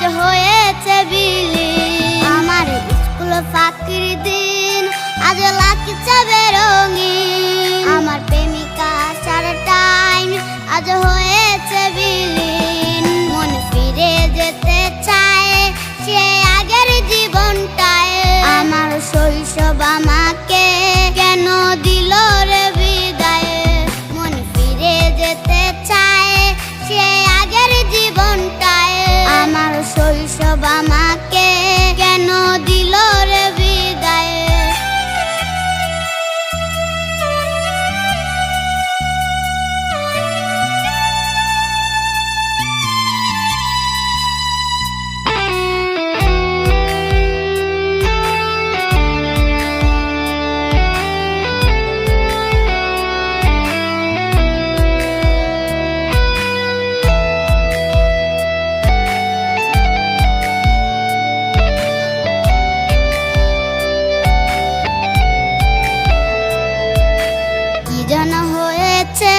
আজ হয়েছে বিলীন। আমার স্কুল ফাঁকির দিন আজ লাগছে বেরঙিন। আমার প্রেমিকা সার টাইম আজ হয়েছে বিলীন। মন ফিরে যেতে চায় সে আগের জীবনটায়। আমার শৈশব আমাকে কেন দিল রে বিদায়। মন ফিরে যেতে চায় সে আগের জীবনটায়। আমার শৈশব আমাকে কেন দিল রে বিদায়। হয়েছে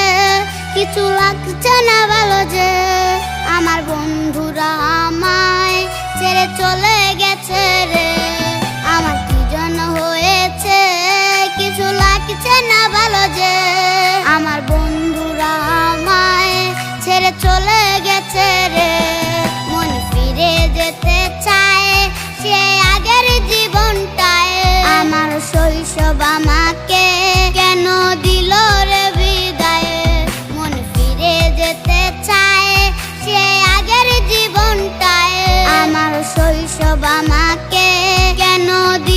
কিছু লাগছে না ভালো যে। আমার বন্ধুরা আমায় ছেড়ে চলে গেছে রে। আমার কি যেন হয়েছে কিছু লাগছে না ভালো যে। আমার বন্ধুরা আমায় ছেড়ে চলে গেছে রে। মন ফিরে যেতে চায় সে আগের জীবনটায়। আমার শৈশব আমাকে কেন দিল রে বিদায়। মন ফিরে যেতে চায় সে আগের জীবনটায়। আমার শৈশব আমাকে কেন দিল